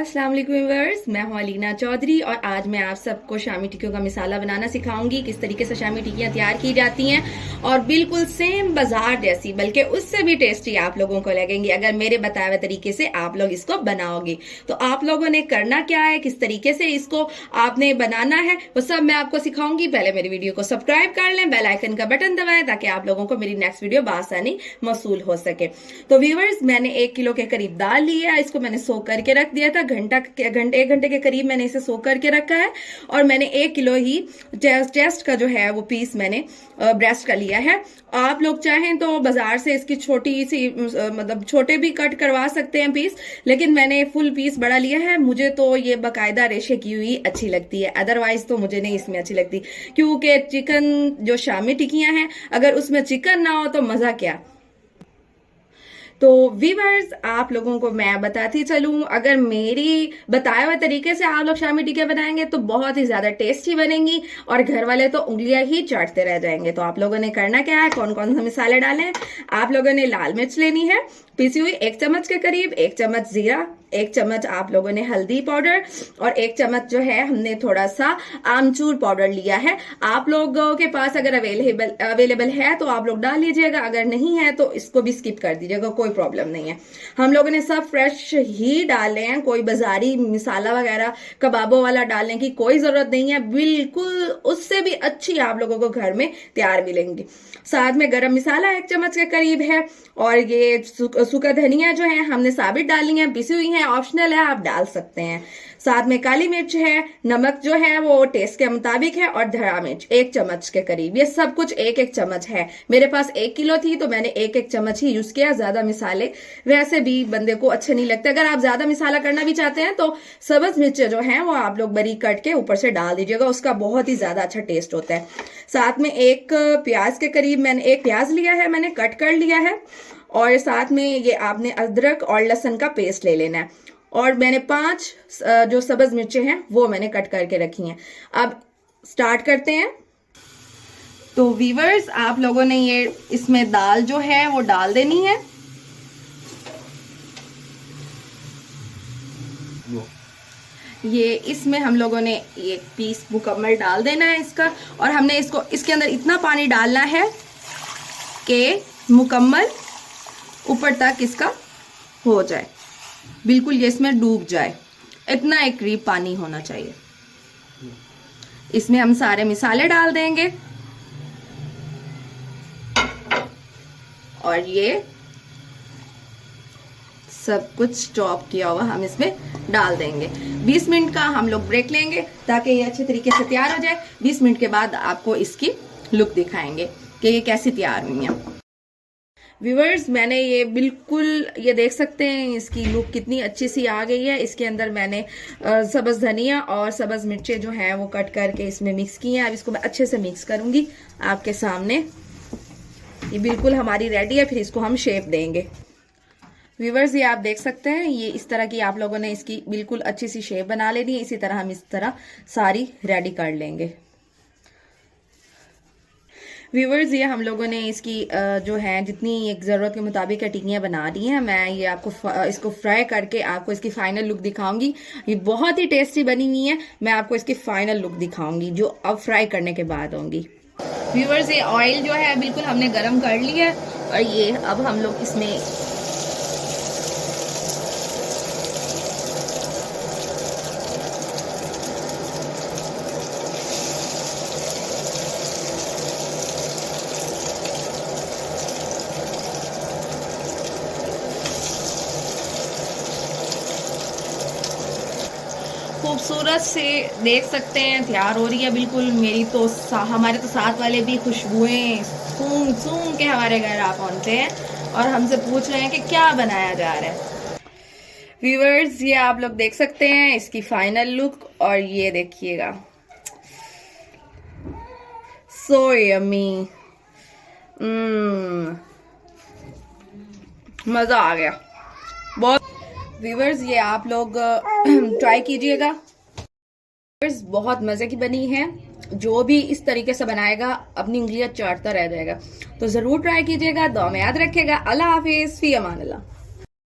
अस्सलाम वालेकुम व्यूअर्स, मैं हूं अलीना चौधरी और आज मैं आप सबको शामी टिक्कियों का मिसाला बनाना सिखाऊंगी। किस तरीके से शामी टिक्कियां तैयार की जाती हैं और बिल्कुल सेम बाजार जैसी बल्कि उससे भी टेस्टी आप लोगों को लगेंगी अगर मेरे बताए हुए तरीके से आप लोग इसको बनाओगे। तो आप लोगों ने करना क्या है, किस तरीके से इसको आपने बनाना है, वो सब मैं आपको सिखाऊंगी। पहले मेरी वीडियो को सब्सक्राइब कर लें, बेल आइकन का बटन दबाएं ताकि आप लोगों को मेरी नेक्स्ट वीडियो बआसानी मौसूल हो सके। तो व्यूअर्स, मैंने 1 किलो के करीब दाल ली है, इसको मैंने सोक करके रख दिया था। 1 घंटे के करीब मैंने इसे सोक करके रखा है और मैंने 1 किलो ही चेस्ट का जो है वो पीस मैंने ब्रेस्ट का लिया है। आप लोग चाहें तो बाजार से इसकी छोटी सी मतलब छोटे भी कट करवा सकते हैं पीस, लेकिन मैंने फुल पीस बड़ा लिया है। मुझे तो ये बाकायदा रेशे की हुई अच्छी लगती है, अदरवाइज तो मुझे नहीं इसमें अच्छी लगती, क्योंकि चिकन जो शामी टिक्कियां हैं अगर उसमें चिकन ना हो तो मजा क्या। तो व्यूअर्स, आप लोगों को मैं बताती चलूं, अगर मेरी बताए हुए तरीके से आप लोग शामी टिक्कियां बनाएंगे तो बहुत ही ज्यादा टेस्टी बनेंगी और घर वाले तो उंगलियां ही चाटते रह जाएंगे। तो आप लोगों ने करना क्या है, कौन कौन सा मसाले डाले हैं। आप लोगों ने लाल मिर्च लेनी है पिसी हुई 1 चम्मच के करीब, 1 चम्मच जीरा, 1 चम्मच आप लोगों ने हल्दी पाउडर और 1 चम्मच जो है हमने थोड़ा सा आमचूर पाउडर लिया है। आप लोगों के पास अगर अवेलेबल है तो आप लोग डाल लीजिएगा, अगर नहीं है तो इसको भी स्किप कर दीजिएगा, कोई प्रॉब्लम नहीं है। हम लोगों ने सब फ्रेश ही डाले हैं, कोई बाजारी मसाला वगैरह कबाबों वाला डालने की कोई जरूरत नहीं है, बिल्कुल उससे भी अच्छी आप लोगों को घर में तैयार मिलेंगी। साथ में गरम मसाला 1 चम्मच के करीब है और ये सूखा धनिया जो है हमने साबित डाली है, पिसी हुई है, ऑप्शनल है, आप डाल सकते हैं। साथ में काली मिर्च है, नमक जो है वो टेस्ट के मुताबिक है और धरा मिर्च 1 चम्मच के करीब। ये सब कुछ 1-1 चम्मच है। मेरे पास 1 किलो थी तो मैंने 1-1 चम्मच ही यूज किया। ज्यादा मसाले वैसे भी बंदे को अच्छे नहीं लगते। अगर आप ज्यादा मसाला करना भी चाहते हैं तो सब्ज मिर्च जो है वो आप लोग बारीक कट के ऊपर से डाल दीजिएगा, उसका बहुत ही ज्यादा अच्छा टेस्ट होता है। साथ में 1 प्याज के करीब मैंने 1 प्याज लिया है, मैंने कट कर लिया है और साथ में ये आपने अदरक और लहसुन का पेस्ट ले लेना है और मैंने 5 जो सब्ज मिर्चें हैं वो मैंने कट करके रखी हैं। अब स्टार्ट करते हैं। तो व्यूअर्स, आप लोगों ने ये इसमें दाल जो है वो डाल देनी है। ये इसमें हम लोगों ने 1 पीस मुकम्मल डाल देना है इसका और हमने इसको इसके अंदर इतना पानी डालना है कि मुकम्मल ऊपर तक इसका हो जाए, बिल्कुल ये इसमें डूब जाए, इतना एक करीब पानी होना चाहिए। इसमें हम सारे मसाले डाल देंगे और ये सब कुछ चॉप किया हुआ हम इसमें डाल देंगे। 20 मिनट का हम लोग ब्रेक लेंगे ताकि ये अच्छे तरीके से तैयार हो जाए। 20 मिनट के बाद आपको इसकी लुक दिखाएंगे कि ये कैसी तैयार हुई है। व्यूअर्स, मैंने ये बिल्कुल ये देख सकते हैं इसकी लुक कितनी अच्छी सी आ गई है। इसके अंदर मैंने सब्ज धनिया और सब्ज मिर्चें जो हैं वो कट करके इसमें मिक्स की हैं। अब इसको मैं अच्छे से मिक्स करूंगी आपके सामने। ये बिल्कुल हमारी रेडी है, फिर इसको हम शेप देंगे। व्यूअर्स, ये आप देख सकते हैं, ये इस तरह की आप लोगों ने इसकी बिल्कुल अच्छी सी शेप बना लेनी है। इसी तरह हम इस तरह सारी रेडी कर लेंगे। व्यूअर्स, ये हम लोगों ने इसकी जो है जितनी एक ज़रूरत के मुताबिक टिक्कियाँ बना दी हैं। मैं ये आपको इसको फ्राई करके आपको इसकी फाइनल लुक दिखाऊंगी। ये बहुत ही टेस्टी बनी हुई है। मैं आपको इसकी फाइनल लुक दिखाऊंगी जो अब फ्राई करने के बाद होंगी। व्यूअर्स, ये ऑयल जो है बिल्कुल हमने गर्म कर लिया है और ये अब हम लोग इसमें खूबसूरत से देख सकते हैं तैयार हो रही है बिल्कुल। मेरी तो हमारे तो साथ वाले भी खुशबुएं सूंघ सूंघ के हमारे घर आ पहुंचते हैं और हमसे पूछ रहे हैं कि क्या बनाया जा रहा है। व्यूअर्स, ये आप लोग देख सकते हैं इसकी फाइनल लुक और ये देखिएगा, सो यम्मी, मजा आ गया बहुत। व्यूअर्स, ये आप लोग ट्राई कीजिएगा। व्यूअर्स, बहुत मजे की बनी है। जो भी इस तरीके से बनाएगा अपनी उंगलियां चाटता रह जाएगा। तो जरूर ट्राई कीजिएगा। दुआ में याद रखिएगा। अल्लाह हाफिज, फी अमान अल्लाह।